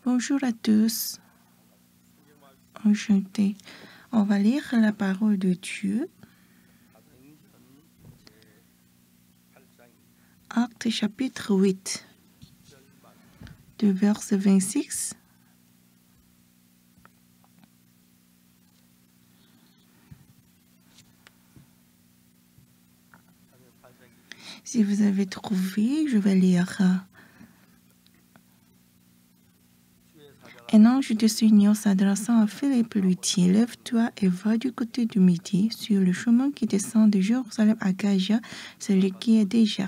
Bonjour à tous. Enchanté. On va lire la parole de Dieu. Actes chapitre 8, de verset 26. Si vous avez trouvé, je vais lire. Un ange du Seigneur s'adressant à Philippe lui dit: Lève-toi et va du côté du midi, sur le chemin qui descend de Jérusalem à Gaza, celui qui est déjà.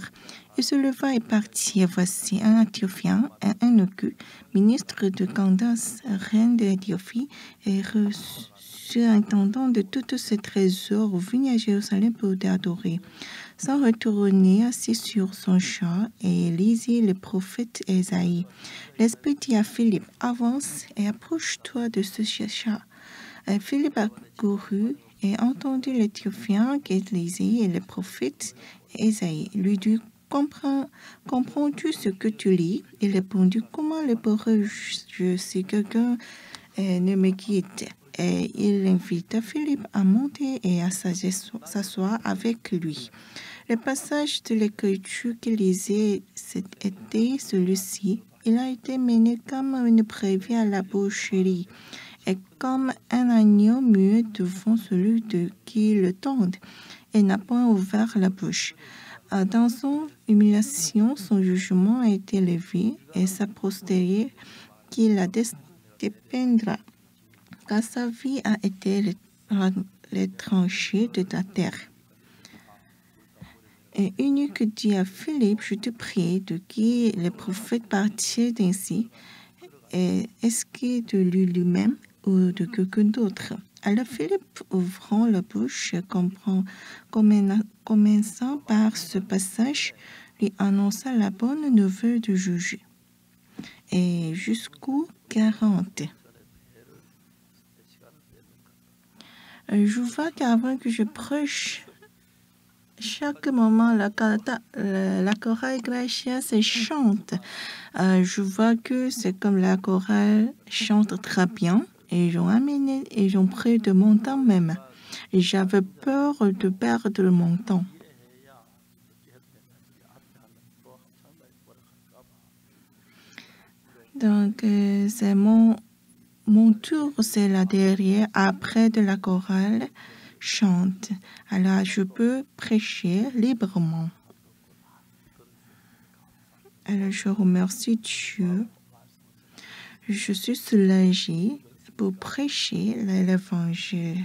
Il se leva et partit. Et voici un Éthiopien, un eunuque, ministre de Candace, reine d'Éthiopie, et surintendant de tous ses trésors, venu à Jérusalem pour t'adorer. Sans retourner, assis sur son char, et lisait le prophète Ésaïe. L'Esprit dit à Philippe: Avance et approche-toi de ce char. Philippe a couru et entendu l'Éthiopien qui lisait le prophète Ésaïe. Lui dit: Comprends-tu ce que tu lis? Il répondit: Comment le pourrais-je si quelqu'un ne me guide? Et il invita Philippe à monter et à s'asseoir avec lui. Le passage de l'Écriture qu'il lisait était celui-ci: Il a été mené comme une brebis à la boucherie, et comme un agneau muet devant celui qui le tend. Il n'a point ouvert la bouche. Dans son humiliation, son jugement a été levé, et sa postérité qui la dépeindra, car sa vie a été les tranchées de la terre. Et l'eunuque dit à Philippe: Je te prie, de qui le prophète partit ainsi? Est-ce que de lui-même ou de quelqu'un d'autre? Alors Philippe, ouvrant la bouche, commençant par ce passage, lui annonça la bonne nouvelle du juge. Et jusqu'au 40. Je vois qu'avant que je prêche, chaque moment, la chorale Gracia se chante. Je vois que c'est comme la chorale chante très bien, et ils ont pris de mon temps même. Et j'avais peur de perdre mon temps. Donc, c'est mon tour, c'est là derrière, après de la chorale chante. Alors, je peux prêcher librement. Alors, je remercie Dieu. Je suis soulagée pour prêcher l'évangile.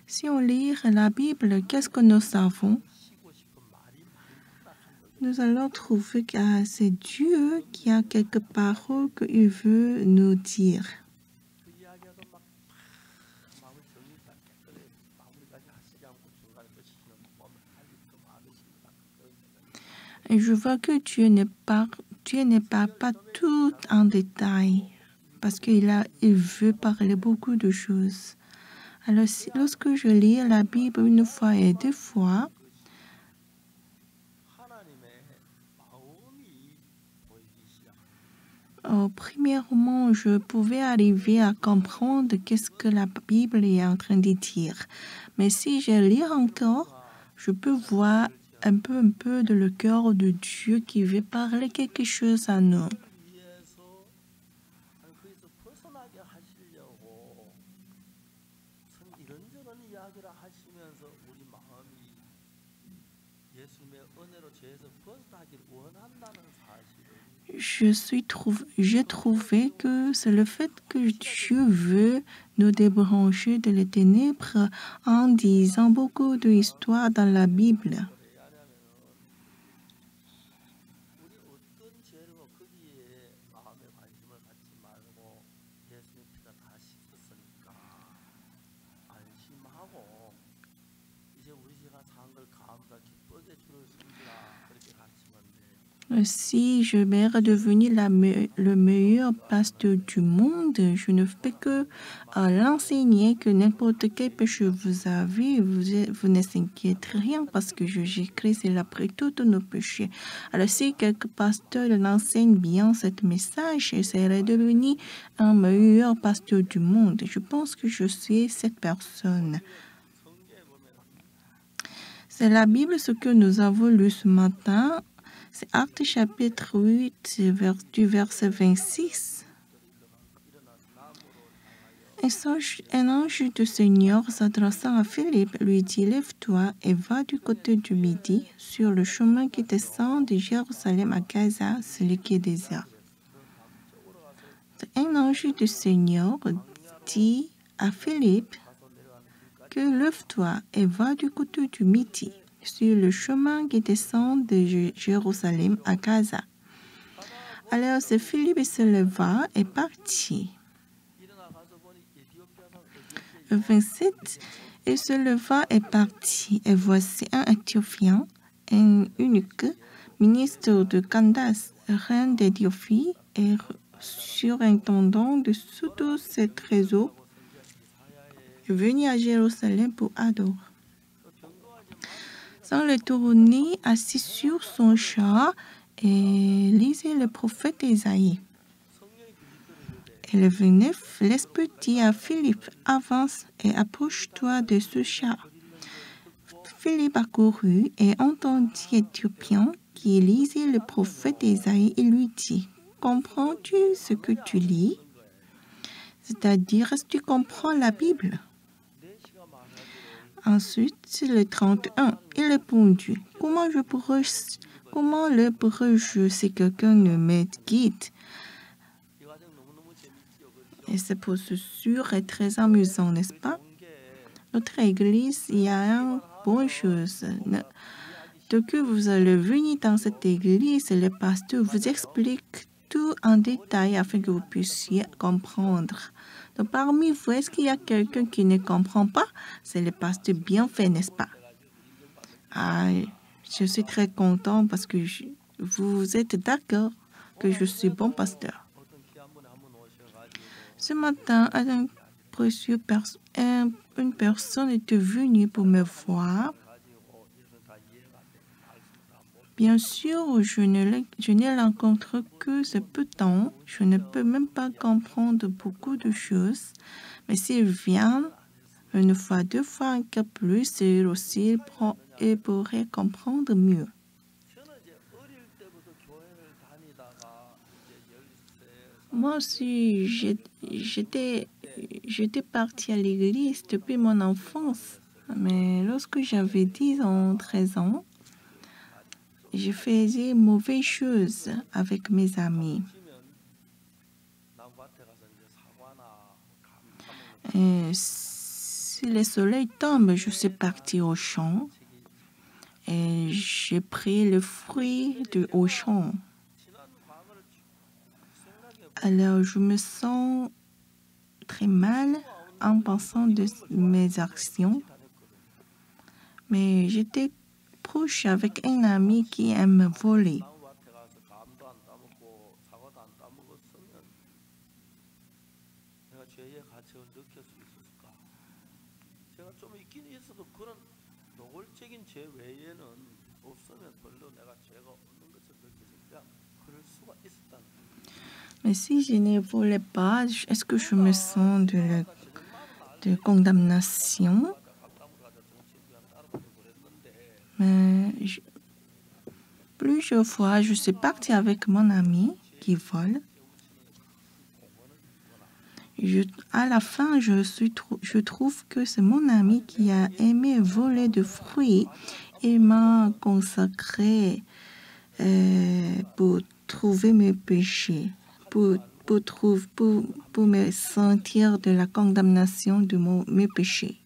Si on lit la Bible, qu'est-ce que nous savons? Nous allons trouver que c'est Dieu qui a quelques paroles qu'il veut nous dire. Et je vois que Dieu ne parle pas tout en détail, parce qu'il veut parler beaucoup de choses. Alors, lorsque je lis la Bible une fois et deux fois, premièrement, je pouvais arriver à comprendre qu'est-ce que la Bible est en train de dire. Mais si je lis encore, je peux voir un peu de le cœur de Dieu qui veut parler quelque chose à nous. J'ai trouvé que c'est le fait que Dieu veut nous débrancher de les ténèbres en disant beaucoup d'histoires dans la Bible. Si je vais redevenir le meilleur pasteur du monde, je ne fais que l'enseigner que n'importe quel péché vous avez, vous ne s'inquiétez rien parce que Jésus-Christ est là pour tous nos péchés. Alors si quelques pasteurs l'enseignent bien ce message, j'essaierai de devenir un meilleur pasteur du monde. Je pense que je suis cette personne. C'est la Bible ce que nous avons lu ce matin. C'est Actes chapitre 8, du verset 26. Un ange du Seigneur s'adressant à Philippe lui dit: Lève-toi et va du côté du Midi, sur le chemin qui descend de Jérusalem à Gaza, celui qui est désert. Un ange du Seigneur dit à Philippe que lève-toi et va du côté du Midi, sur le chemin qui descend de Jérusalem à Gaza. Alors Philippe se leva et partit. 27. Il se leva et partit, et voici un Éthiopien, un eunuque, ministre de Candace, reine d'Éthiopie et surintendant de tous ses trésors, venu à Jérusalem pour adorer. Sans le tourner, assis sur son char, et lisait le prophète Isaïe. Et le 29, l'Esprit dit à Philippe: Avance et approche-toi de ce char. Philippe accourut et entendit l'Éthiopien qui lisait le prophète Isaïe et lui dit: Comprends-tu ce que tu lis? C'est-à-dire, est-ce que tu comprends la Bible? Ensuite, le 31, il répondit: Comment le pourrais-je si quelqu'un ne me guide? Et cette posture est très amusante, n'est-ce pas? Notre église, il y a une bonne chose. Dès que vous allez venir dans cette église, le pasteur vous explique tout en détail afin que vous puissiez comprendre. Donc, parmi vous, est-ce qu'il y a quelqu'un qui ne comprend pas? C'est le pasteur bien fait, n'est-ce pas? Je suis très content parce que vous êtes d'accord que je suis bon pasteur. Ce matin, une personne est venue pour me voir. Bien sûr, je ne rencontre que ce peu de temps. Je ne peux même pas comprendre beaucoup de choses. Mais s'il vient une fois, deux fois, encore plus, il aussi il pourrait comprendre mieux. Moi aussi, j'étais partie à l'église depuis mon enfance. Mais lorsque j'avais 10 ans, 13 ans, je faisais mauvaises choses avec mes amis. Et si le soleil tombe, je suis partie au champ et j'ai pris le fruit au champ. Alors, je me sens très mal en pensant de mes actions. Mais j'étais proche avec un ami qui aime voler. Mais si je ne volais pas, est-ce que je me sens de condamnation? Mais plusieurs fois, je suis partie avec mon ami qui vole. À la fin, je trouve que c'est mon ami qui a aimé voler de fruits et m'a consacré pour trouver mes péchés, pour me sentir de la condamnation de mes péchés.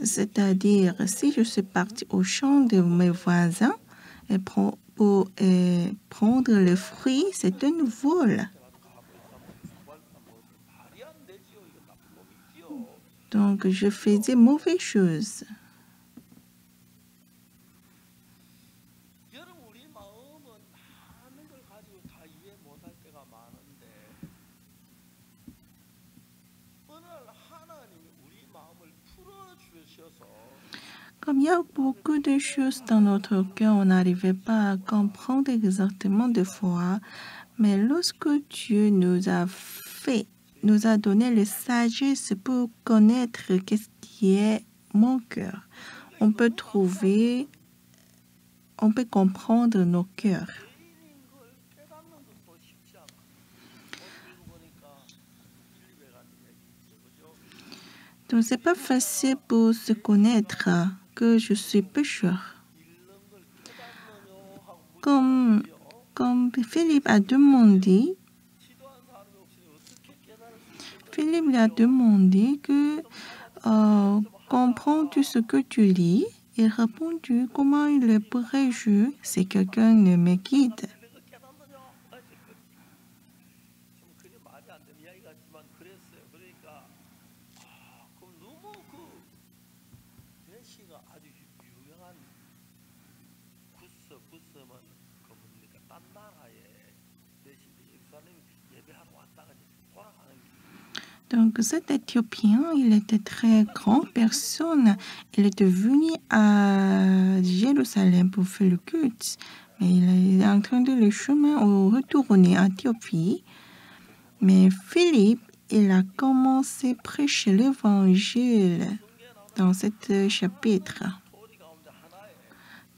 C'est-à-dire, si je suis partie au champ de mes voisins pour prendre le fruit, c'est un vol. Donc, je faisais mauvaises choses. Comme il y a beaucoup de choses dans notre cœur, on n'arrivait pas à comprendre exactement des fois. Mais lorsque Dieu nous a donné la sagesse pour connaître qu'est-ce qui est mon cœur, on peut comprendre nos cœurs. Donc, c'est pas facile pour se connaître que je suis pécheur. Comme Philippe a demandé, lui a demandé que comprends-tu ce que tu lis? Il répondit, comment le pourrais-je si quelqu'un ne me guide? Donc cet Éthiopien, il était très grande personne. Il était venu à Jérusalem pour faire le culte. Mais il est en train de le chemin au retourner en Éthiopie. Mais Philippe, il a commencé à prêcher l'évangile dans ce chapitre.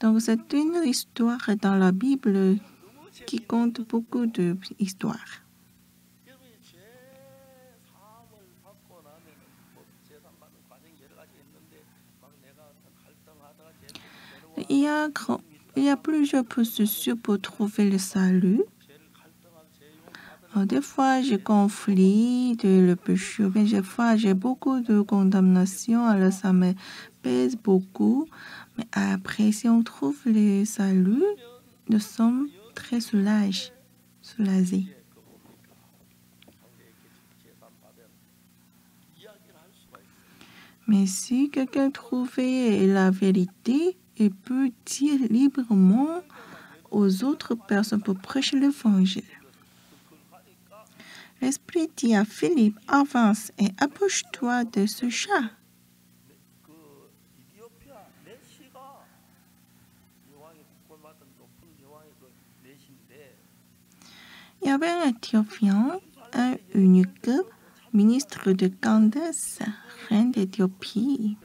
Donc c'est une histoire dans la Bible qui compte beaucoup d'histoires. Il y a plusieurs processus pour trouver le salut. Des fois, j'ai conflit le péché, mais des fois, j'ai beaucoup de condamnation, alors ça me pèse beaucoup. Mais après, si on trouve le salut, nous sommes très soulagés. Mais si quelqu'un trouvait la vérité, il peut dire librement aux autres personnes pour prêcher l'évangile. L'Esprit dit à Philippe, avance et approche-toi de ce chat. Il y avait un Éthiopien, un eunuque, ministre de Candace, reine d'Éthiopie.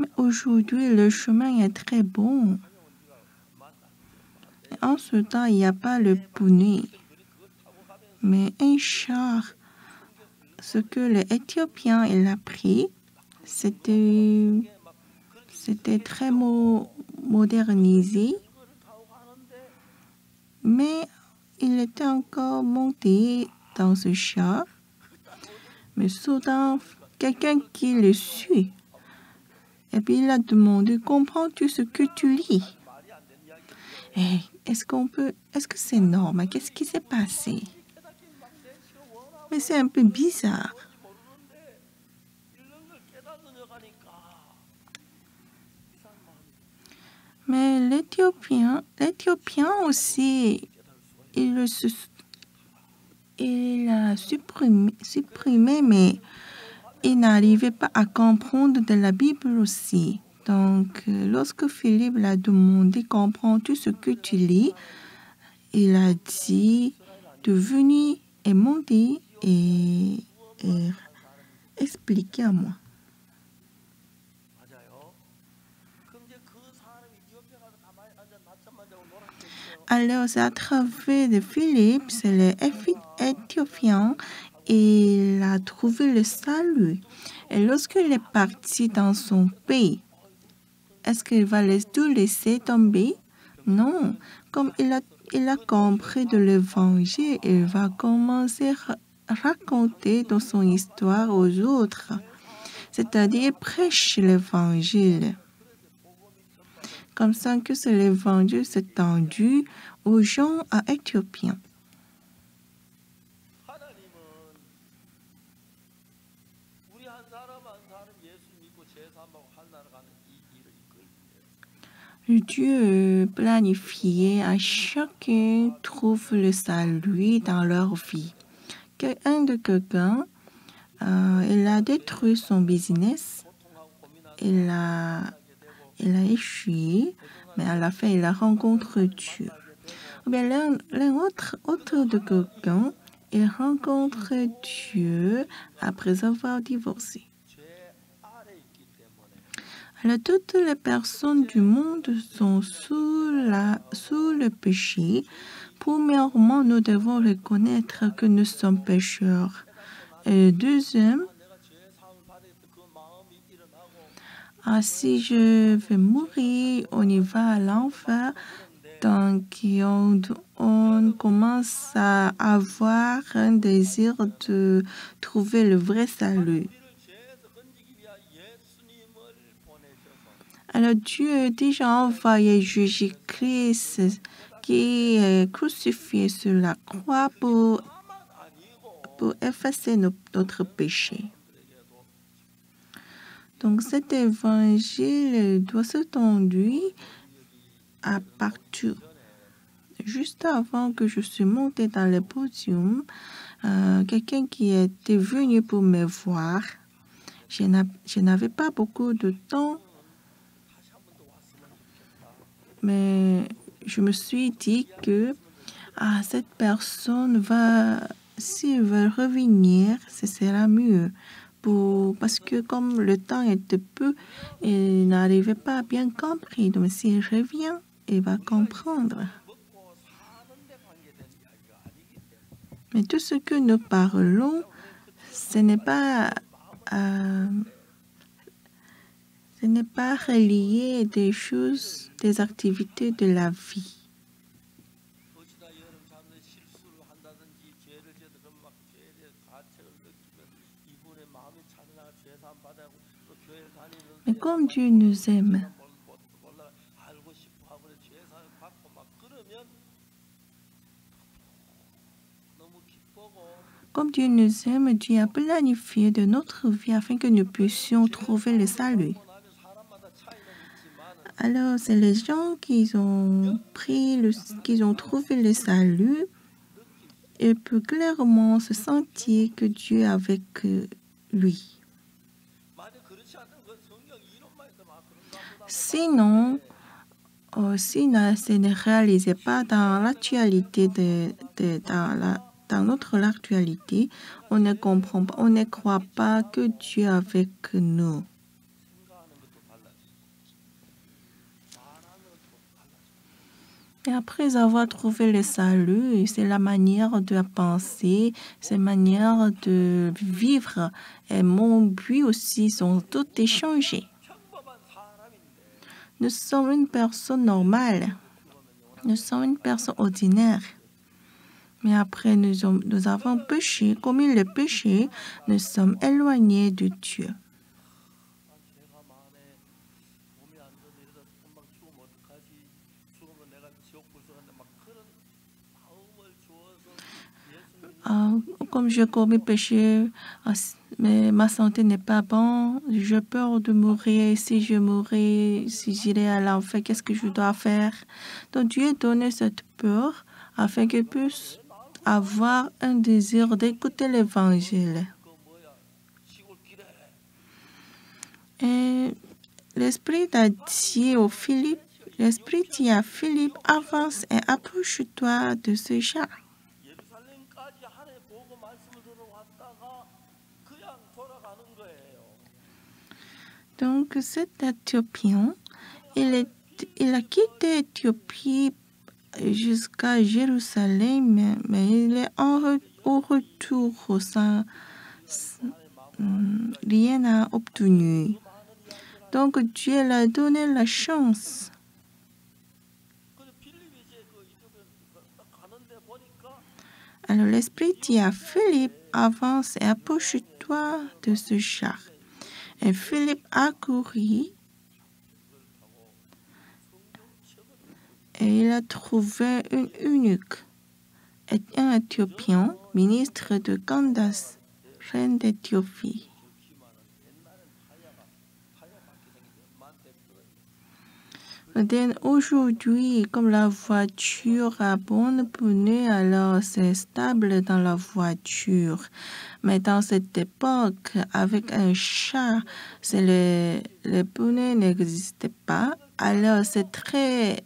Mais aujourd'hui, le chemin est très bon. En ce temps, il n'y a pas le poney, mais un char. Ce que l'Éthiopien a pris, c'était très modernisé, mais il était encore monté dans ce char. Mais soudain, quelqu'un qui le suit, et puis il a demandé, comprends-tu ce que tu lis? Est-ce que c'est normal? Qu'est-ce qui s'est passé? Mais c'est un peu bizarre. Mais l'Éthiopien aussi, il a supprimé, mais il n'arrivait pas à comprendre de la Bible aussi. Donc, lorsque Philippe l'a demandé, comprends-tu ce que tu lis? Il a dit de venir et monter et expliquer à moi. Alors, c'est à travers de Philippe, c'est l'Éthiopien, et il a trouvé le salut. Et lorsqu'il est parti dans son pays, est-ce qu'il va tout laisser tomber? Non. Comme il a compris de l'évangile, il va commencer à raconter dans son histoire aux autres. C'est-à-dire prêcher l'évangile. Comme ça que l'évangile s'est tendu aux gens à Éthiopie. Dieu planifiait à chacun trouve le salut dans leur vie. un de quelqu'un, il a détruit son business, il a échoué, mais à la fin, il a rencontré Dieu. Ou bien l'un autre de quelqu'un, il rencontre Dieu après avoir divorcé. Alors, toutes les personnes du monde sont sous le péché. Premièrement, nous devons reconnaître que nous sommes pécheurs. Et deuxième, si je vais mourir, on y va à l'enfer. Donc, on commence à avoir un désir de trouver le vrai salut. Alors, Dieu a déjà envoyé Jésus-Christ qui est crucifié sur la croix pour effacer notre péché. Donc, cet évangile doit s'étendre à partout. Juste avant que je suis montée dans le podium, quelqu'un qui était venu pour me voir, je n'avais pas beaucoup de temps, mais je me suis dit que cette personne s'il veut revenir, ce sera mieux. Parce que comme le temps était peu, il n'arrivait pas à bien comprendre. Donc s'il revient, il va comprendre. Mais tout ce que nous parlons, ce n'est pas relié des choses, des activités de la vie. Mais comme Dieu nous aime, Dieu a planifié de notre vie afin que nous puissions trouver le salut. Alors, c'est les gens qui ont trouvé le salut et peuvent clairement se sentir que Dieu est avec lui. Sinon, si ce n'est réalisé pas dans l'actualité, dans notre actualité, on ne comprend pas, on ne croit pas que Dieu est avec nous. Et après avoir trouvé le salut, c'est la manière de penser, c'est la manière de vivre. Et mon but aussi sont toutes échangées. Nous sommes une personne normale. Nous sommes une personne ordinaire. Mais après, nous avons péché. Comme il est péché, nous sommes éloignés de Dieu. Comme j'ai commis péché, mais ma santé n'est pas bonne, j'ai peur de mourir. Si je mourais, si j'irais à l'enfer, qu'est-ce que je dois faire? Donc Dieu a donné cette peur afin que je puisse avoir un désir d'écouter l'Évangile. Et l'Esprit a dit à Philippe, avance et approche-toi de ce genre. Donc cet Éthiopien, il a quitté l'Éthiopie jusqu'à Jérusalem, mais il est au retour rien n'a obtenu. Donc Dieu lui a donné la chance. Alors l'Esprit dit à Philippe, avance et approche-toi de ce char. Et Philippe a couru et il a trouvé une eunuque, un Éthiopien, ministre de Candace, reine d'Éthiopie. Aujourd'hui, comme la voiture a bon pneu, alors c'est stable dans la voiture. Mais dans cette époque, avec un chat, les pneus n'existaient pas. Alors c'est très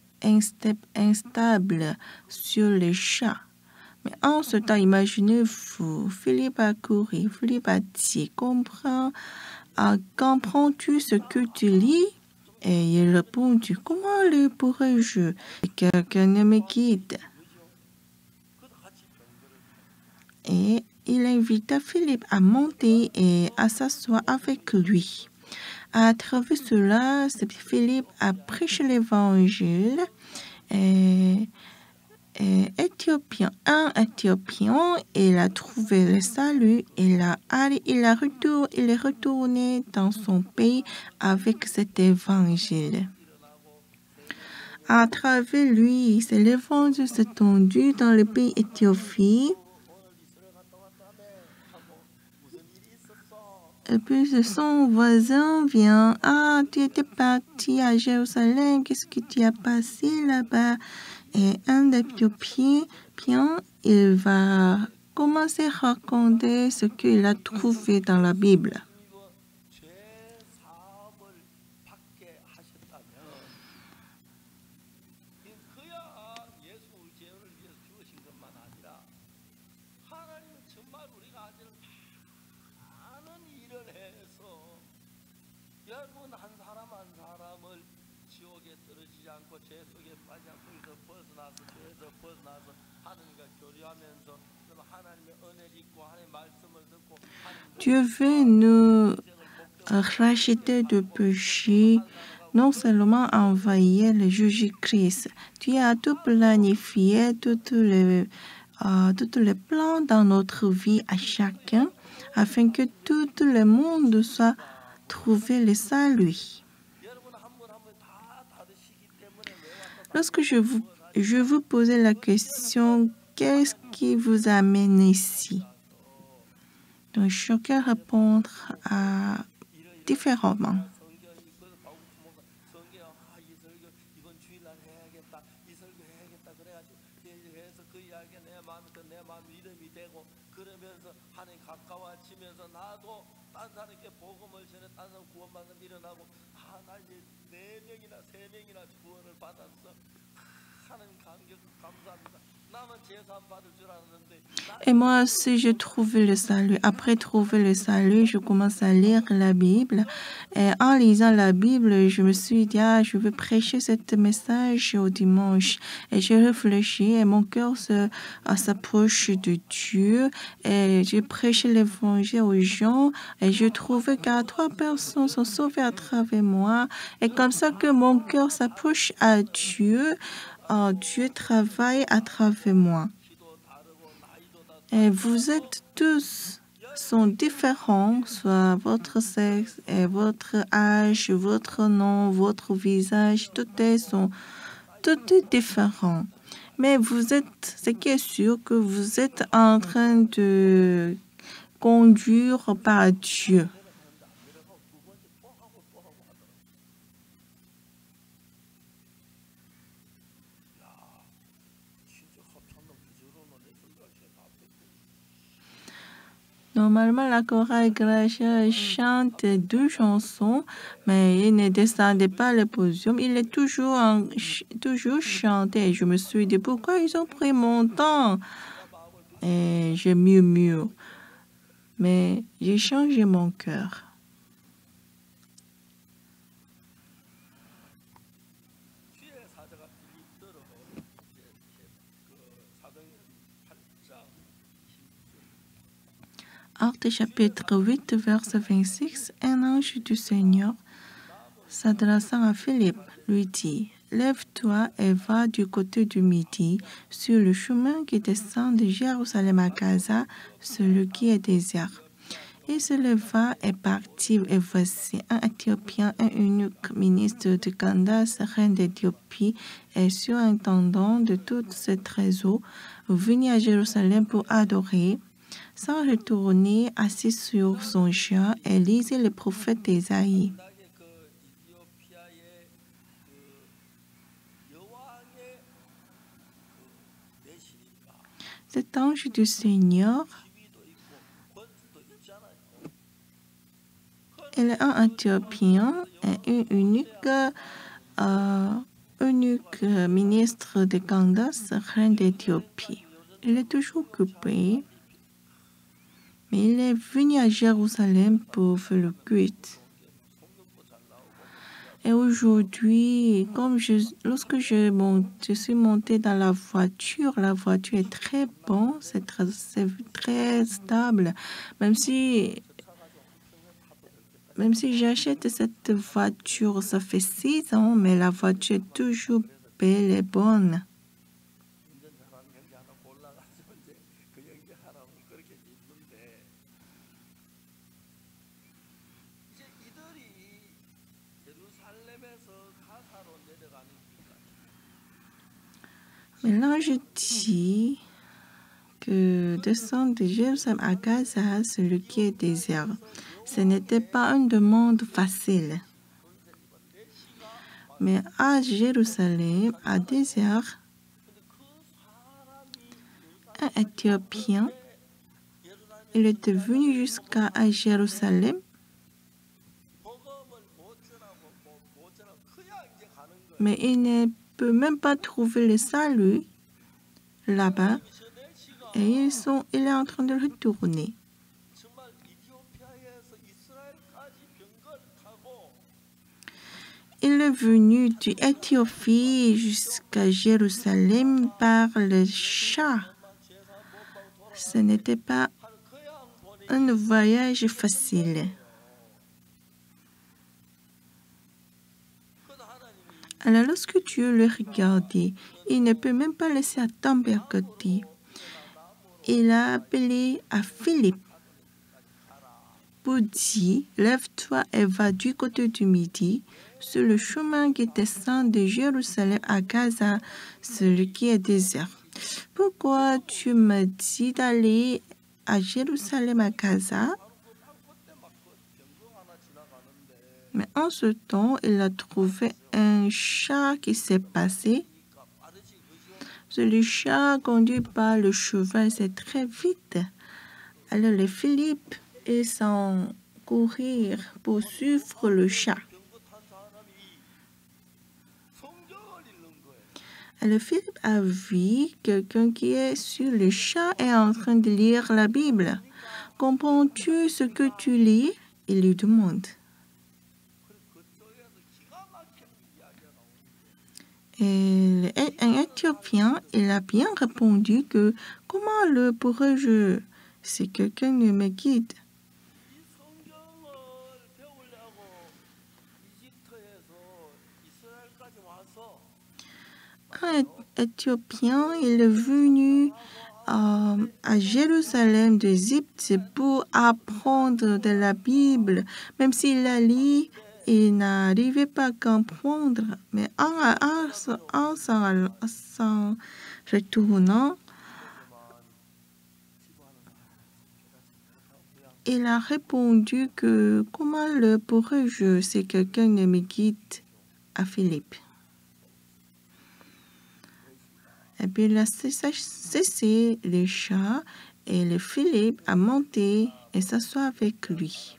instable sur les chats. Mais en ce temps, imaginez-vous, Philippe a couru, Philippe a dit, comprends-tu ce que tu lis? Et il répondit, comment le pourrais-je? Quelqu'un ne me guide. Et il invita Philippe à monter et à s'asseoir avec lui. À travers cela, Philippe a prêché l'évangile. Un Éthiopien, il a trouvé le salut, il est retourné dans son pays avec cet évangile. À travers lui, l'évangile s'est étendu dans le pays éthiopien. Et puis son voisin vient, ah, tu étais parti à Jérusalem, qu'est-ce que tu as passé là-bas? Et un Éthiopien, il va commencer à raconter ce qu'il a trouvé dans la Bible. Dieu veut nous racheter de péché, non seulement envahir le Jésus-Christ. Tu as tout planifié, tous les plans dans notre vie à chacun, afin que tout le monde soit trouvé le salut. Lorsque je vous posais la question, qu'est-ce qui vous amène ici? Donc, chacun répondra différemment. Et moi aussi, j'ai trouvé le salut. Après trouver le salut, je commence à lire la Bible. Et en lisant la Bible, je me suis dit, je vais prêcher ce message au dimanche. Et j'ai réfléchi et mon cœur s'approche de Dieu. Et j'ai prêché l'évangile aux gens. Et je trouvais qu'à 3 personnes sont sauvées à travers moi. Et comme ça que mon cœur s'approche à Dieu, Dieu travaille à travers moi. Et vous êtes tous sont différents, soit votre sexe, et votre âge, votre nom, votre visage, tout est différent. Mais ce qui est sûr, que vous êtes en train de conduire par Dieu. Normalement, la chorale Gracia chante 2 chansons, mais il ne descendait pas le podium. Il est toujours chanté. Je me suis dit, pourquoi ils ont pris mon temps? Et je murmure. Mais j'ai changé mon cœur. Actes chapitre 8, verset 26, un ange du Seigneur, s'adressant à Philippe, lui dit, « Lève-toi et va du côté du midi, sur le chemin qui descend de Jérusalem à Gaza, celui qui est désert. » Il se leva et partit, et voici un Éthiopien, un eunuque ministre de Candace, reine d'Éthiopie, et surintendant de toutes ses trésors, venu à Jérusalem pour adorer. Sans retourner, assis sur son char, et lisait le prophète Ésaïe. Cet ange du Seigneur, il est un Éthiopien et unique ministre de Candace, reine d'Éthiopie. Il est toujours occupé, mais il est venu à Jérusalem pour faire le culte. Et aujourd'hui, lorsque je suis montée dans la voiture est très bonne, c'est très stable. Même si j'achète cette voiture, ça fait 6 ans, mais la voiture est toujours belle et bonne. Mais là, je dis que descendre de Jérusalem à Gaza, celui qui est désert, ce n'était pas une demande facile. Mais à Jérusalem, à désert, un Éthiopien, il était venu jusqu'à Jérusalem, mais il ne peut même pas trouver le salut là-bas, et il est en train de retourner. Il est venu d'Éthiopie jusqu'à Jérusalem par le chat. Ce n'était pas un voyage facile. Alors, lorsque Dieu le regardait, il ne peut même pas laisser tomber à côté. Il a appelé à Philippe pour dire, lève-toi et va du côté du midi, sur le chemin qui descend de Jérusalem à Gaza, celui qui est désert. Pourquoi tu me dis d'aller à Jérusalem à Gaza? Mais en ce temps, il a trouvé un chat qui s'est passé. Le chat conduit par le cheval, c'est très vite. Alors les Philippe, ils sont courir pour suivre le chat. Alors Philippe a vu quelqu'un qui est sur le chat et en train de lire la Bible. Comprends-tu ce que tu lis? Il lui demande. Et un Éthiopien, il a bien répondu que comment le pourrais-je si quelqu'un me guide? Un Éthiopien, il est venu à Jérusalem d'Égypte pour apprendre de la Bible. Même s'il la lit, il n'arrivait pas à comprendre. Mais en s'en retournant, il a répondu que comment le pourrais-je si quelqu'un ne me guide à Philippe? Et puis il a cessé le chat et le Philippe a monté et s'assoit avec lui.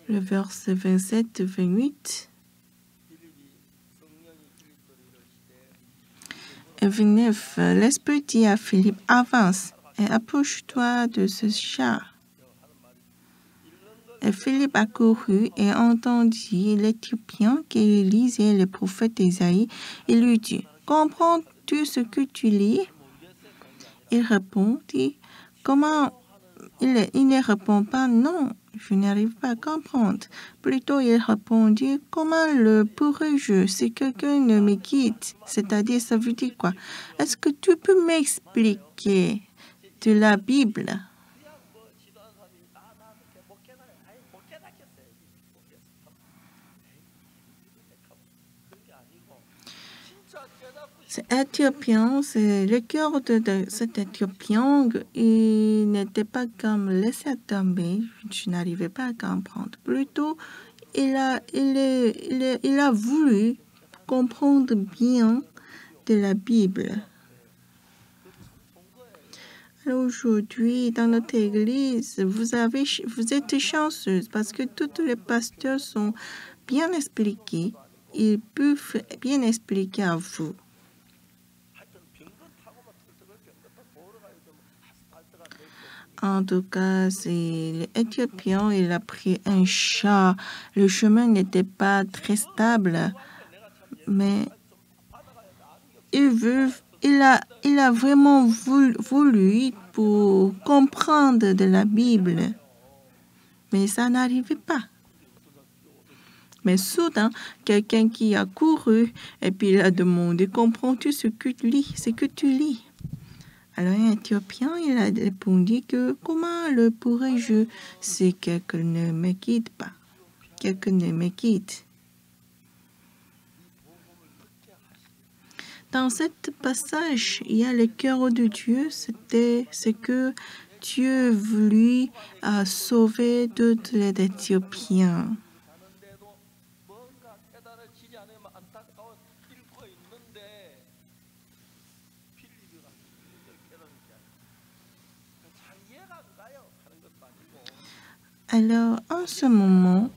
Le verset 27-28. Et 29, l'Esprit dit à Philippe, avance et approche-toi de ce chat. Et Philippe a couru et entendit l'Éthiopien qui lisait le prophète Isaïe. Il lui dit, comprends-tu ce que tu lis? Il répondit, comment? Il ne répond pas, non, je n'arrive pas à comprendre. Plutôt, il répondit, comment le pourrais-je si quelqu'un ne me guide? C'est-à-dire, ça veut dire quoi? Est-ce que tu peux m'expliquer de la Bible? C'est Éthiopien, c'est le cœur de cet Éthiopien. Il n'était pas comme laissé tomber. Je n'arrivais pas à comprendre. Plutôt, il a voulu comprendre bien de la Bible. Alors aujourd'hui, dans notre église, vous êtes chanceuse parce que tous les pasteurs sont bien expliqués. Ils peuvent bien expliquer à vous. En tout cas, c'est l'Éthiopien, il a pris un chat. Le chemin n'était pas très stable, mais il a vraiment voulu pour comprendre de la Bible. Mais ça n'arrivait pas. Mais soudain, quelqu'un qui a couru et puis il a demandé, comprends-tu ce que tu lis? Alors, un Éthiopien, il a répondu que comment le pourrais-je si quelqu'un ne me quitte pas? Quelqu'un ne me quitte. Dans ce passage, il y a le cœur de Dieu. C'était ce que Dieu voulait sauver tous les Éthiopiens. Alors, en ce moment,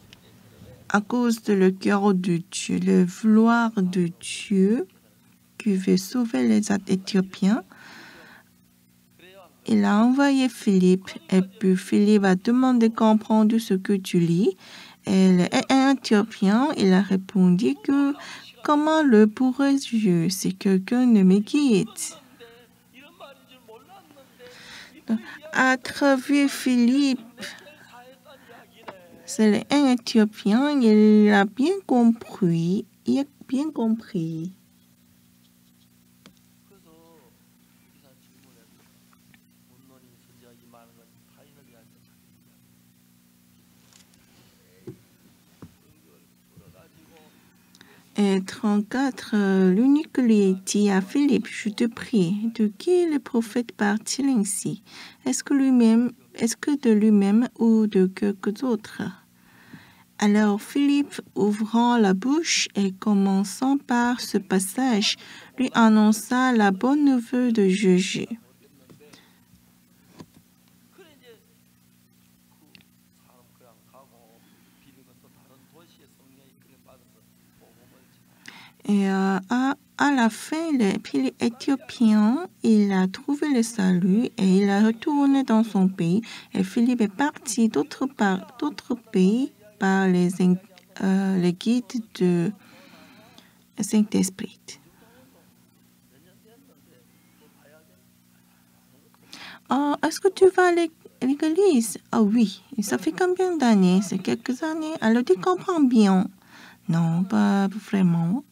à cause de le cœur de Dieu, le vouloir de Dieu qui veut sauver les Éthiopiens, il a envoyé Philippe et puis Philippe a demandé de comprendre ce que tu lis. Et l'Éthiopien, il a répondu que comment le pourrais-je si quelqu'un ne me quitte? À travers Philippe, c'est un Éthiopien, il a bien compris. Il a bien compris. Et 34, l'unique lui dit à Philippe, je te prie, de qui le prophète parle-t-il ainsi? Est-ce que de lui-même ou de quelque d'autre? Alors Philippe, ouvrant la bouche et commençant par ce passage, lui annonça la bonne nouvelle de Jésus. Et à la fin, l'Éthiopien, il a trouvé le salut et il a retourné dans son pays. Et Philippe est parti d'autres pays par les guides de Saint-Esprit. Est-ce que tu vas à l'église? Ah oui, ça fait combien d'années? C'est quelques années. Alors tu comprends bien? Non, pas vraiment.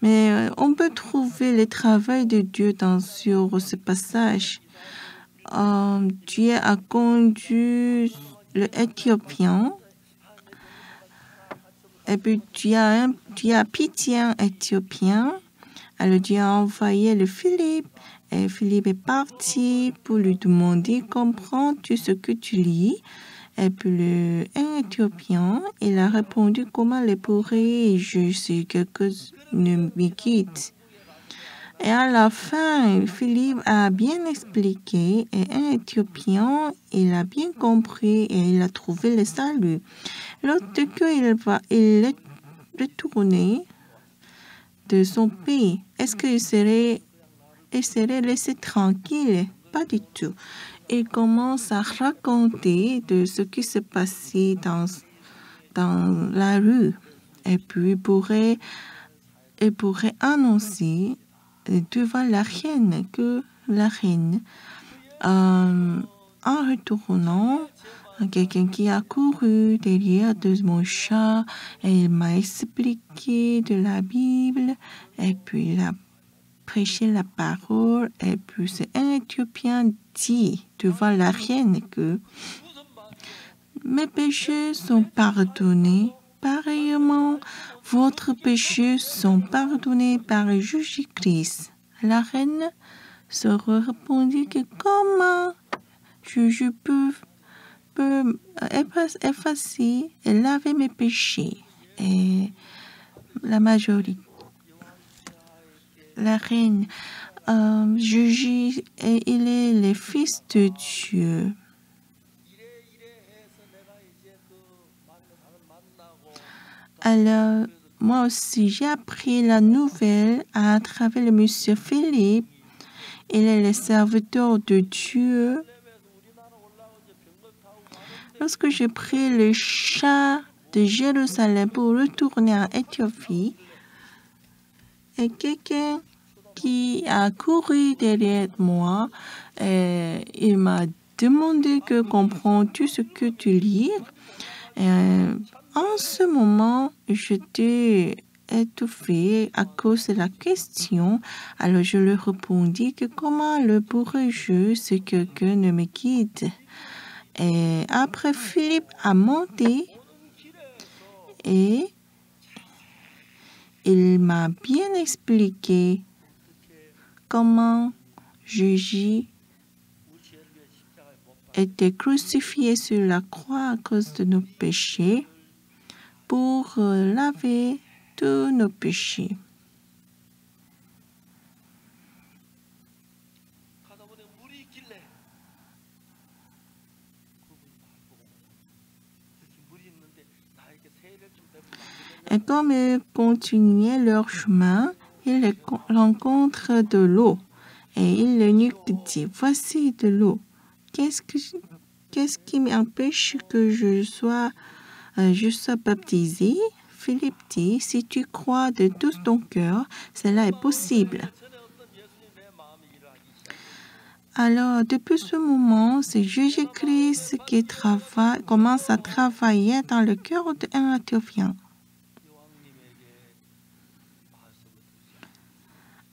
Mais on peut trouver le travail de Dieu sur ce passage. Dieu a conduit l'Éthiopien et puis Dieu a pitié un Éthiopien. Alors Dieu a envoyé le Philippe et Philippe est parti pour lui demander comprends-tu ce que tu lis? Et puis un Éthiopien, il a répondu comment le pourrais-je si quelqu'un ne me quitte? Et à la fin, Philippe a bien expliqué et un Éthiopien, il a bien compris et il a trouvé le salut. Lorsque il est retourné de son pays, est-ce qu'il serait laissé tranquille? Pas du tout. Il commence à raconter de ce qui s'est passé dans la rue. Et puis, il pourrait annoncer devant la reine que la reine, en retournant, quelqu'un qui a couru derrière de mon chat et il m'a expliqué de la Bible et puis il a prêché la parole et puis c'est un Éthiopien dit devant la reine que mes péchés sont pardonnés pareillement, votre péchés sont pardonnés par Jésus-Christ. La reine se répondit que comment je peux effacer et laver mes péchés. Et la majorité, la reine, Jésus, il est le Fils de Dieu. Alors, moi aussi, j'ai appris la nouvelle à travers le monsieur Philippe. Il est le serviteur de Dieu. Lorsque j'ai pris le char de Jérusalem pour retourner en Éthiopie, et quelqu'un qui a couru derrière moi, il m'a demandé que comprends-tu ce que tu lis? En ce moment, j'étais étouffée à cause de la question. Alors je lui répondis que comment le pourrais-je si quelqu'un ne me guide? Et après, Philippe a monté et il m'a bien expliqué comment Jésus était crucifié sur la croix à cause de nos péchés pour laver tous nos péchés. Et comme ils continuaient leur chemin, ils rencontrent de l'eau. Et l'eunuque dit, voici de l'eau. Qu'est-ce qui m'empêche que je sois baptisé? Philippe dit, si tu crois de tout ton cœur, cela est possible. Alors, depuis ce moment, c'est Jésus-Christ qui commence à travailler dans le cœur d'un Éthiopien.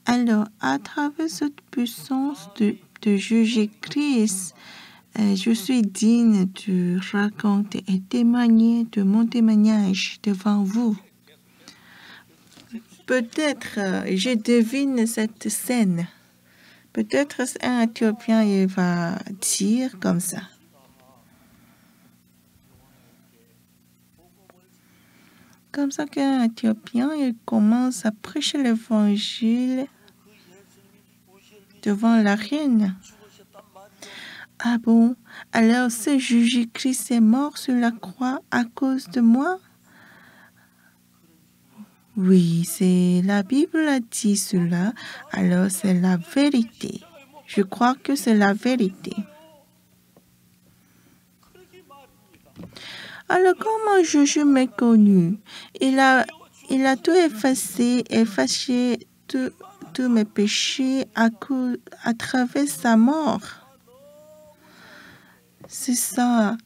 Alors, à travers cette puissance de Jésus-Christ, je suis digne de raconter et témoigner de mon témoignage devant vous. Peut-être, je devine cette scène. Peut-être un Éthiopien il va dire comme ça. Comme ça qu'un Éthiopien il commence à prêcher l'évangile devant la reine. Ah bon? Alors ce Jésus-Christ est mort sur la croix à cause de moi? Oui, c'est la Bible a dit cela, alors c'est la vérité. Je crois que c'est la vérité. Alors comment Jésus m'est connu? Il a tout effacé tous mes péchés à travers sa mort. C'est ça.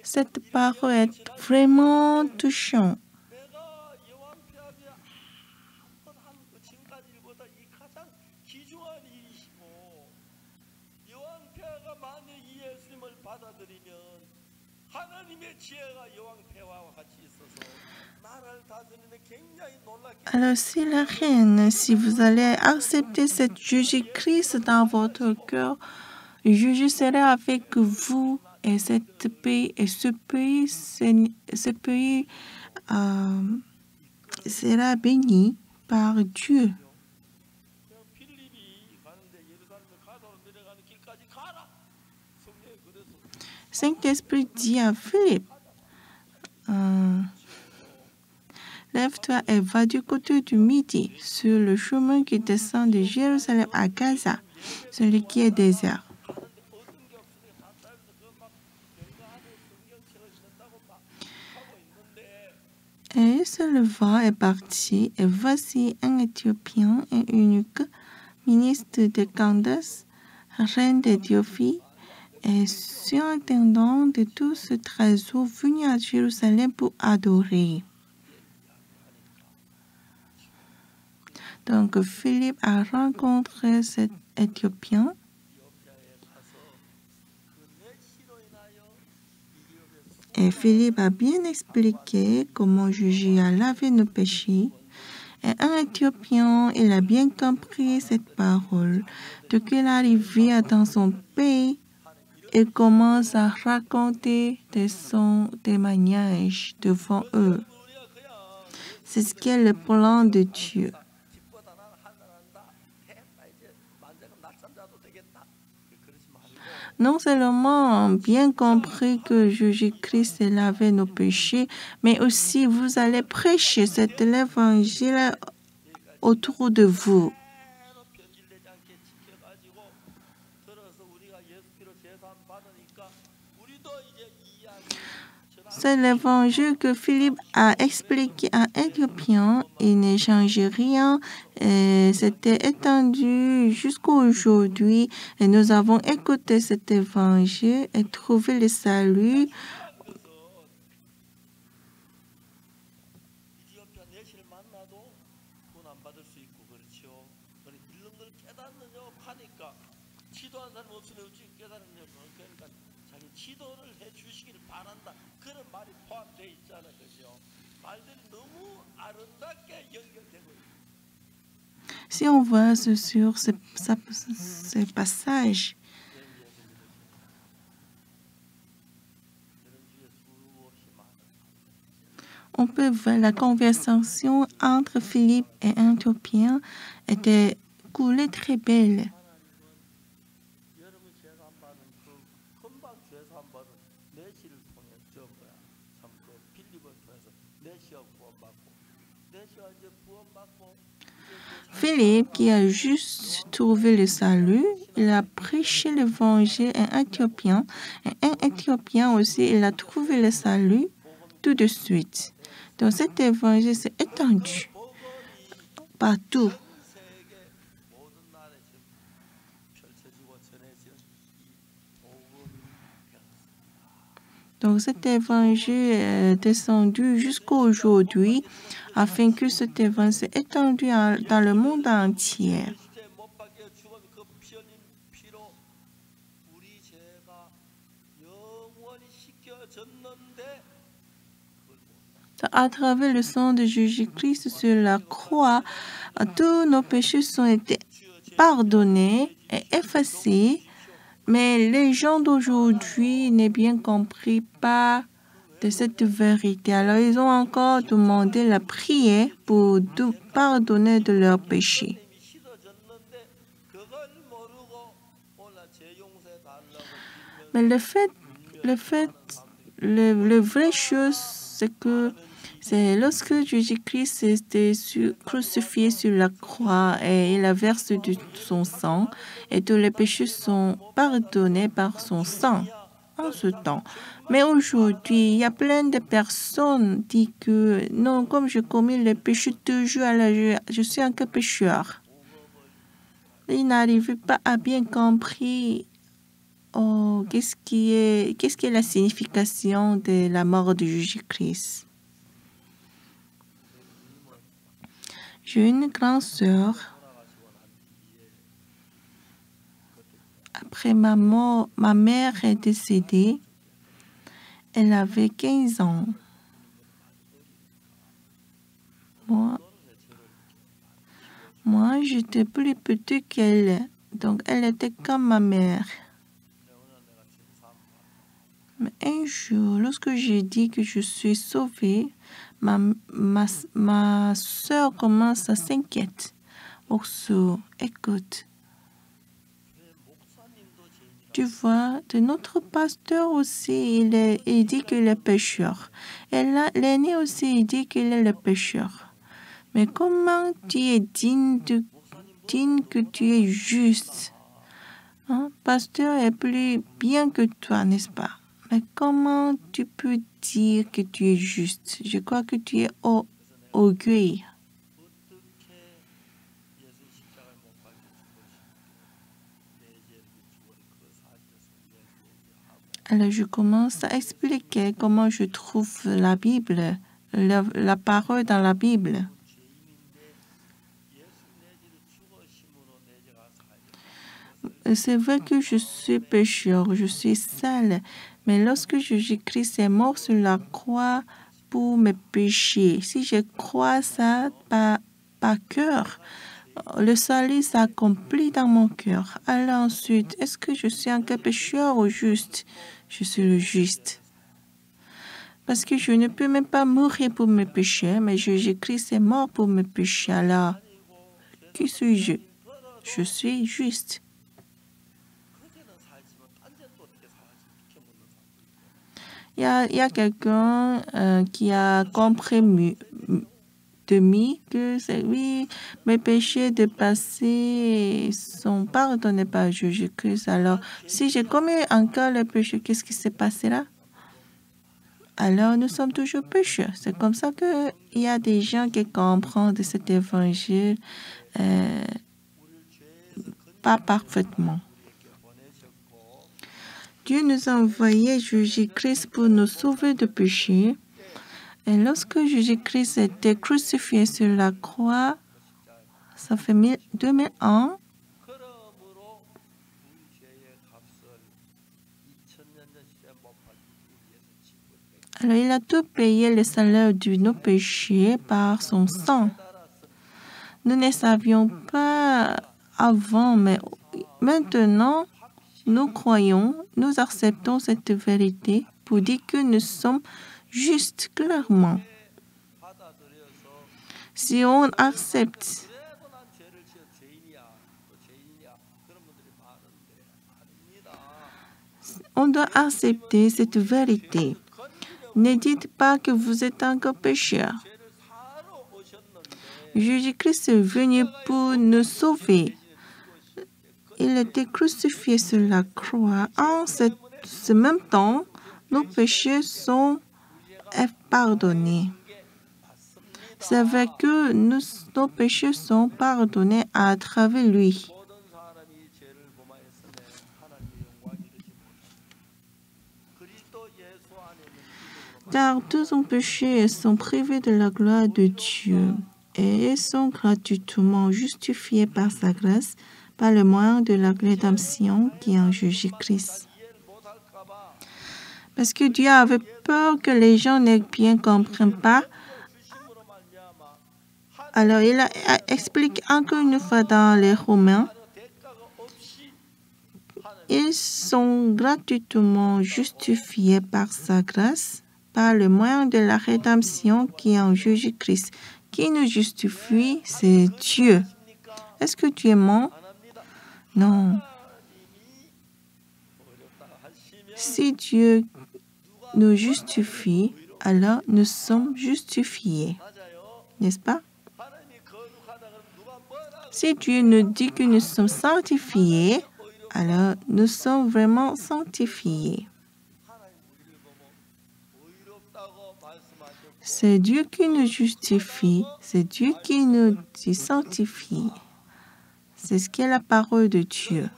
Cette parole est vraiment touchante. Alors si la reine, si vous allez accepter cette Jésus-Christ dans votre cœur, Jésus sera avec vous et ce pays sera béni par Dieu. Saint-Esprit dit à Philippe, lève-toi et va du côté du midi, sur le chemin qui descend de Jérusalem à Gaza, celui qui est désert. Et il se leva et partit, et voici un Éthiopien et eunuque, ministre de Candace, reine d'Éthiopie, et surintendant de tout ce trésor venu à Jérusalem pour adorer. Donc Philippe a rencontré cet Éthiopien. Et Philippe a bien expliqué comment Jésus a lavé nos péchés. Et un Éthiopien, il a bien compris cette parole. Dès qu'il est arrivé dans son pays, il commence à raconter son témoignage devant eux. C'est ce qu'est le plan de Dieu. Non seulement bien compris que Jésus-Christ a lavé nos péchés, mais aussi vous allez prêcher cet évangile autour de vous. C'est l'évangile que Philippe a expliqué à Éthiopien. Il ne change rien. C'était étendu jusqu'à aujourd'hui. Et nous avons écouté cet évangile et trouvé le salut. Si on voit sur ce passage, on peut voir la conversation entre Philippe et un Éthiopien était coulée très belle. Philippe, qui a juste trouvé le salut, il a prêché l'évangile à un Éthiopien. Et un Éthiopien aussi, il a trouvé le salut tout de suite. Donc cet évangile s'est étendu partout. Donc cet évangile est descendu jusqu'à aujourd'hui afin que cet évangile soit étendu dans le monde entier. À travers le sang de Jésus-Christ sur la croix, tous nos péchés ont été pardonnés et effacés. Mais les gens d'aujourd'hui n'ont bien compris pas de cette vérité. Alors ils ont encore demandé la prière pour pardonner de leurs péchés. Mais le vraie chose, c'est que c'est lorsque Jésus-Christ était crucifié sur la croix et il a versé de son sang et tous les péchés sont pardonnés par son sang en ce temps. Mais aujourd'hui, il y a plein de personnes qui disent que non, comme je commets le péché toujours, alors je suis encore pécheur. Ils n'arrivent pas à bien comprendre qu'est-ce qui est la signification de la mort de Jésus-Christ. J'ai une grande sœur. Après ma mort, ma mère est décédée. Elle avait 15 ans. Moi, j'étais plus petite qu'elle. Donc, elle était comme ma mère. Mais un jour, lorsque j'ai dit que je suis sauvée, ma soeur commence à s'inquiéter. Orso, écoute. Tu vois, de notre pasteur aussi, il dit qu'il est pécheur. Et là, l'aîné aussi, il dit qu'il est le pécheur. Mais comment tu es digne que tu es juste? Hein? Pasteur est plus bien que toi, n'est-ce pas? Mais comment tu peux dire que tu es juste? Je crois que tu es orgueil. Alors je commence à expliquer comment je trouve la Bible, la parole dans la Bible. C'est vrai que je suis pécheur, je suis sale, Mais lorsque Jésus-Christ est mort sur la croix pour mes péchés, si je crois ça par cœur, le salut s'accomplit dans mon cœur. Alors ensuite, est-ce que je suis encore pécheur ou juste? Je suis le juste. Parce que je ne peux même pas mourir pour mes péchés, mais Jésus-Christ est mort pour mes péchés. Alors, qui suis-je? Je suis juste. Il y a quelqu'un qui a compris de moi que c'est oui, mes péchés de passé sont pardonnés par Jésus-Christ. Alors, si j'ai commis encore le péché, qu'est-ce qui se passera? Alors, nous sommes toujours pécheurs. C'est comme ça qu'il y a des gens qui comprennent de cet évangile pas parfaitement. Dieu nous a envoyé Jésus-Christ pour nous sauver de péché. Et lorsque Jésus-Christ était crucifié sur la croix, ça fait 2000 ans, alors il a tout payé le salaire de nos péchés par son sang. Nous ne savions pas avant, mais maintenant, nous croyons, nous acceptons cette vérité pour dire que nous sommes justes clairement. Si on accepte, on doit accepter cette vérité. Ne dites pas que vous êtes encore pécheur. Jésus-Christ est venu pour nous sauver. Il était crucifié sur la croix. En ce même temps, nos péchés sont pardonnés. C'est vrai que nos péchés sont pardonnés à travers lui. Car tous nos péchés sont privés de la gloire de Dieu et ils sont gratuitement justifiés par sa grâce, par le moyen de la rédemption qui est en Jésus-Christ. Parce que Dieu avait peur que les gens ne bien comprennent pas. Alors, il explique encore une fois dans les Romains, ils sont gratuitement justifiés par sa grâce, par le moyen de la rédemption qui est en Jésus-Christ. Qui nous justifie, c'est Dieu. Est-ce que Dieu ment? Non. Si Dieu nous justifie, alors nous sommes justifiés. N'est-ce pas? Si Dieu nous dit que nous sommes sanctifiés, alors nous sommes vraiment sanctifiés. C'est Dieu qui nous justifie, c'est Dieu qui nous dit sanctifie. C'est ce qu'est la parole de Dieu.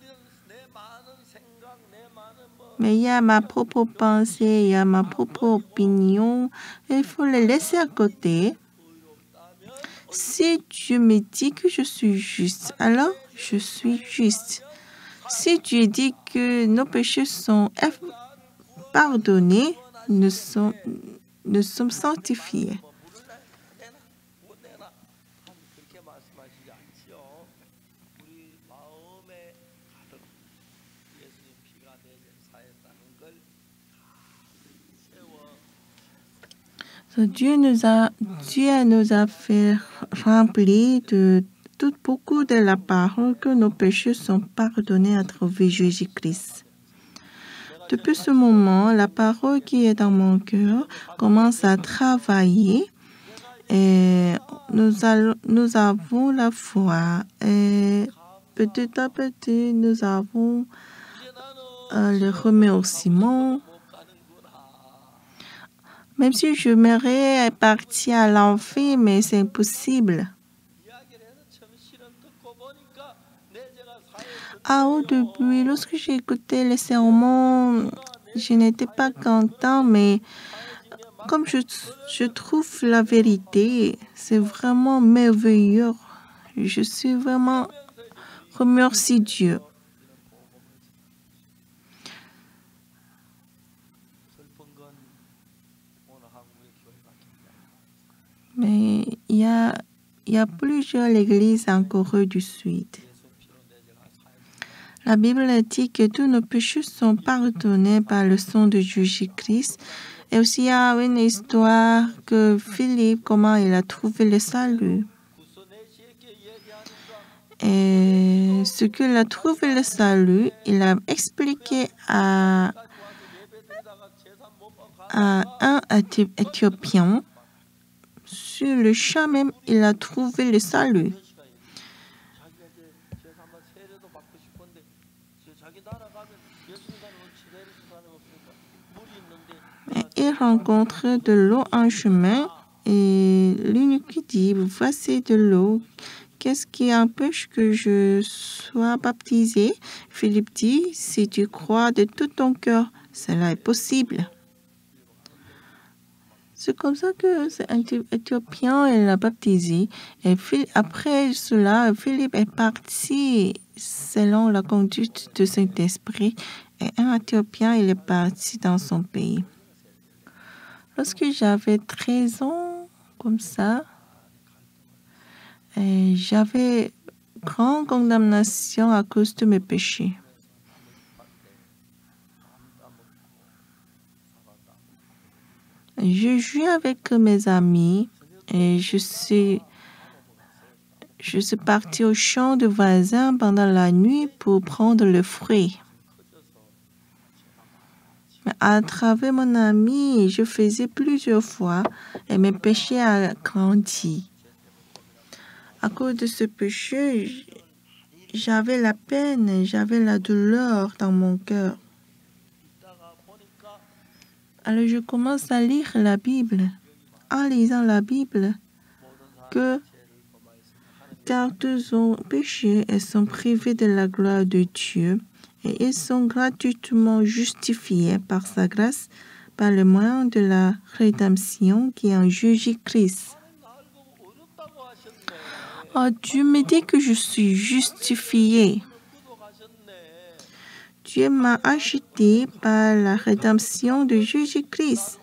Mais il y a ma propre pensée, il y a ma propre opinion, et il faut les laisser à côté. Si Dieu me dit que je suis juste, alors je suis juste. Si Dieu dit que nos péchés sont pardonnés, nous sommes sanctifiés. Dieu nous a fait remplir de beaucoup de la parole que nos péchés sont pardonnés à travers Jésus-Christ. Depuis ce moment, la parole qui est dans mon cœur commence à travailler et nous avons la foi et petit à petit nous avons le remerciement. Même si je m'aimerais partir à l'enfer, mais c'est impossible. Au début, lorsque j'ai écouté les sermons, je n'étais pas content, mais comme je trouve la vérité, c'est vraiment merveilleux. Je suis vraiment remercie Dieu. il y a plusieurs églises en Corée du Sud. La Bible dit que tous nos péchés sont pardonnés par le sang de Jésus-Christ. Et aussi, il y a une histoire que Philippe, comment il a trouvé le salut. Et ce qu'il a trouvé le salut, il a expliqué à un Éthiopien. Sur le champ même, il a trouvé le salut. Il rencontre de l'eau en chemin et l'eunuque dit, voici de l'eau. Qu'est-ce qui empêche que je sois baptisé? Philippe dit, si tu crois de tout ton cœur, cela est possible. C'est comme ça que cet Éthiopien l'a baptisé. Et après cela, Philippe est parti selon la conduite de Saint-Esprit. Et un Éthiopien, il est parti dans son pays. Lorsque j'avais 13 ans, comme ça, j'avais grande condamnation à cause de mes péchés. Je jouais avec mes amis et je suis partie au champ de voisins pendant la nuit pour prendre le fruit. À travers mon ami, je faisais plusieurs fois et mes péchés ont grandi. À cause de ce péché, j'avais la peine, j'avais la douleur dans mon cœur. Alors je commence à lire la Bible. En lisant la Bible, que car tous ont péché et sont privés de la gloire de Dieu, et ils sont gratuitement justifiés par sa grâce, par le moyen de la rédemption qui est en Jésus-Christ. Oh, Dieu me dit que je suis justifié. Dieu m'a acheté par la rédemption de Jésus-Christ.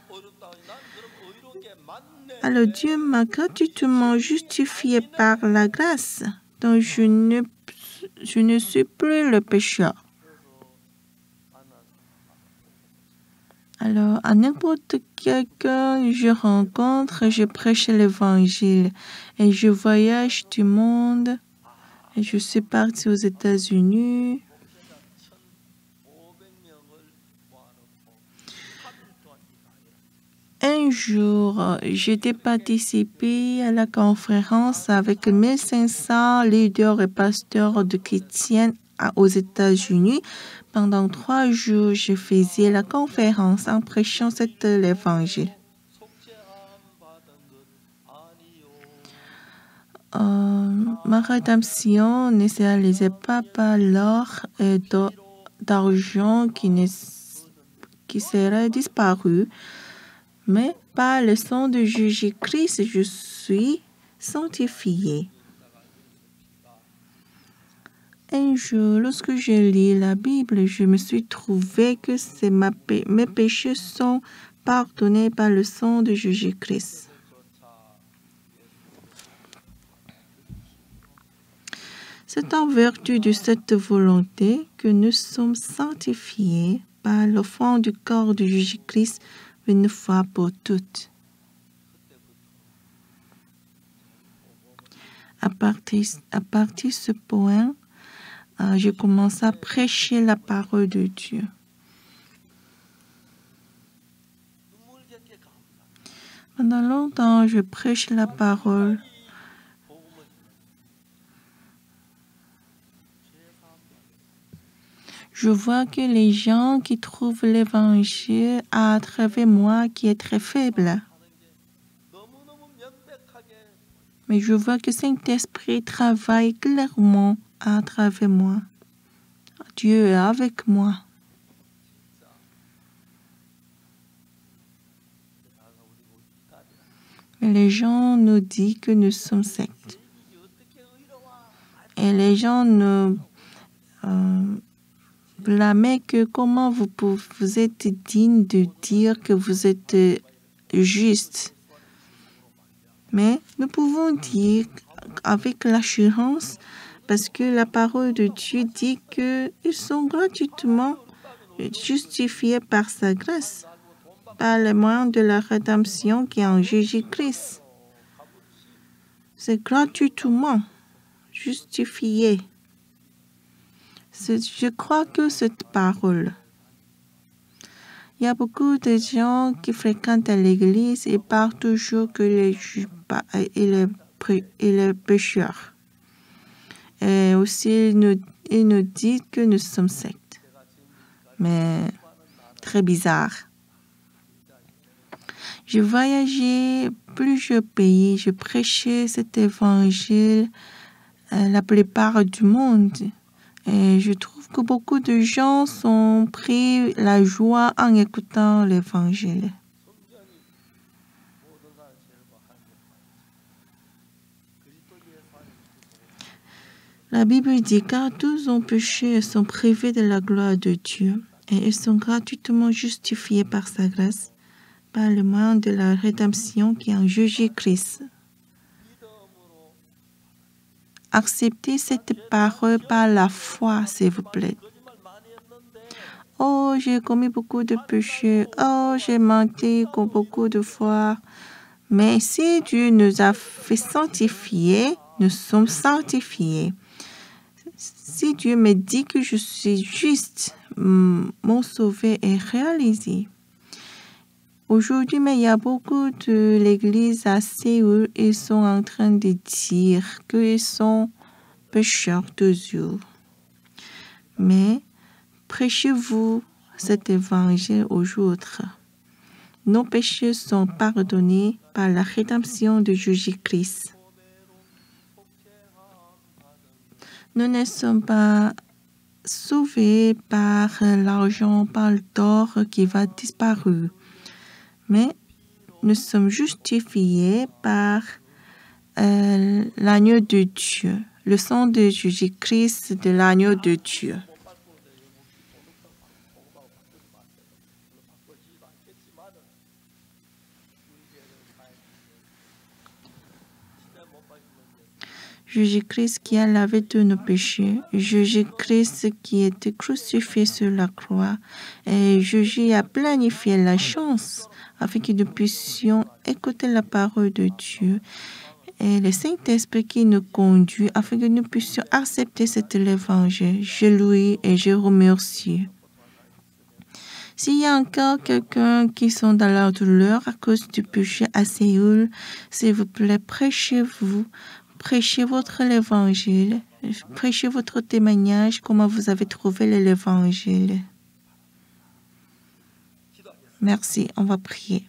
Alors Dieu m'a gratuitement justifié par la grâce, donc je ne suis plus le pécheur. Alors, à n'importe quelqu'un je rencontre, je prêche l'évangile et je voyage du monde. Et je suis partie aux États-Unis. Un jour, j'étais participé à la conférence avec 1500 leaders et pasteurs de chrétiens aux États-Unis. Pendant 3 jours, je faisais la conférence en prêchant cet évangile. Ma rédemption ne se réalisait pas par l'or et d'argent qui serait disparu, mais par le sang de Jésus-Christ, je suis sanctifié. Un jour, lorsque je lis la Bible, je me suis trouvé que mes péchés sont pardonnés par le sang de Jésus-Christ. C'est en vertu de cette volonté que nous sommes sanctifiés par l'offrande du corps de Jésus-Christ une fois pour toutes. À partir de ce point, je commence à prêcher la parole de Dieu. Pendant longtemps, je prêche la parole. Je vois que les gens qui trouvent l'évangile à travers moi qui est très faible. Mais je vois que Saint-Esprit travaille clairement à travers moi. Dieu est avec moi. Mais les gens nous disent que nous sommes sectes. Et les gens nous blâmaient que comment vous êtes digne de dire que vous êtes juste. Mais nous pouvons dire avec l'assurance, parce que la parole de Dieu dit qu'ils sont gratuitement justifiés par sa grâce, par le moyen de la rédemption qui est en Jésus-Christ. C'est gratuitement justifié. Je crois que cette parole, il y a beaucoup de gens qui fréquentent l'église et parlent toujours que les pécheurs. Et aussi, ils nous disent que nous sommes sectes. Mais très bizarre. Je voyageais plusieurs pays, je prêchais cet évangile à la plupart du monde. Et je trouve que beaucoup de gens ont pris la joie en écoutant l'évangile. La Bible dit car tous ont péché et sont privés de la gloire de Dieu, et ils sont gratuitement justifiés par sa grâce, par le moyen de la rédemption qui est en Jésus-Christ. Acceptez cette parole par la foi, s'il vous plaît. Oh, j'ai commis beaucoup de péchés. Oh, j'ai menti beaucoup de fois. Mais si Dieu nous a fait sanctifier, nous sommes sanctifiés. Si Dieu me dit que je suis juste, mon sauvé est réalisé. Aujourd'hui, mais il y a beaucoup de l'église à Séoul, ils sont en train de dire qu'ils sont pécheurs toujours. Mais prêchez-vous cet évangile aux autres. Nos péchés sont pardonnés par la rédemption de Jésus-Christ. Nous ne sommes pas sauvés par l'argent, par le tort qui va disparaître. Mais nous sommes justifiés par l'agneau de Dieu, le sang de Jésus-Christ de l'agneau de Dieu. Jésus-Christ qui a lavé tous nos péchés, Jésus-Christ qui était crucifié sur la croix, et Jésus a planifié la chance afin que nous puissions écouter la parole de Dieu et le Saint-Esprit qui nous conduit afin que nous puissions accepter cet évangile. Je louis et je remercie. S'il y a encore quelqu'un qui sont dans la douleur à cause du péché à Séoul, s'il vous plaît, prêchez-vous. Prêchez votre évangile, prêchez votre témoignage, comment vous avez trouvé l'évangile. Merci, on va prier.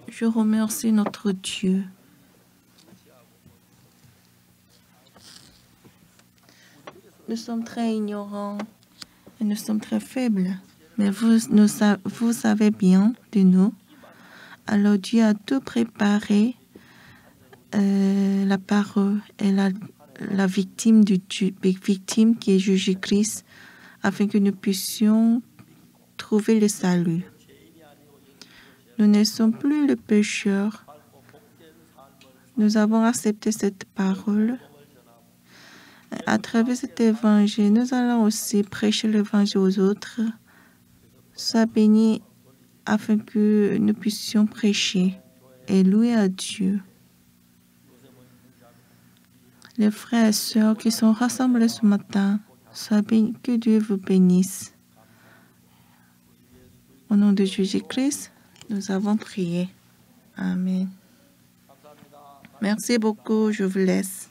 Je remercie notre Dieu. Nous sommes très ignorants et nous sommes très faibles, mais vous savez bien de nous. Alors Dieu a tout préparé, la parole et la victime victime qui est Jésus-Christ, afin que nous puissions trouver le salut. Nous ne sommes plus les pécheurs. Nous avons accepté cette parole. À travers cet évangile, nous allons aussi prêcher l'évangile aux autres. Sois béni afin que nous puissions prêcher et louer à Dieu. Les frères et sœurs qui sont rassemblés ce matin, sois béni, que Dieu vous bénisse. Au nom de Jésus-Christ, nous avons prié. Amen. Merci beaucoup, je vous laisse.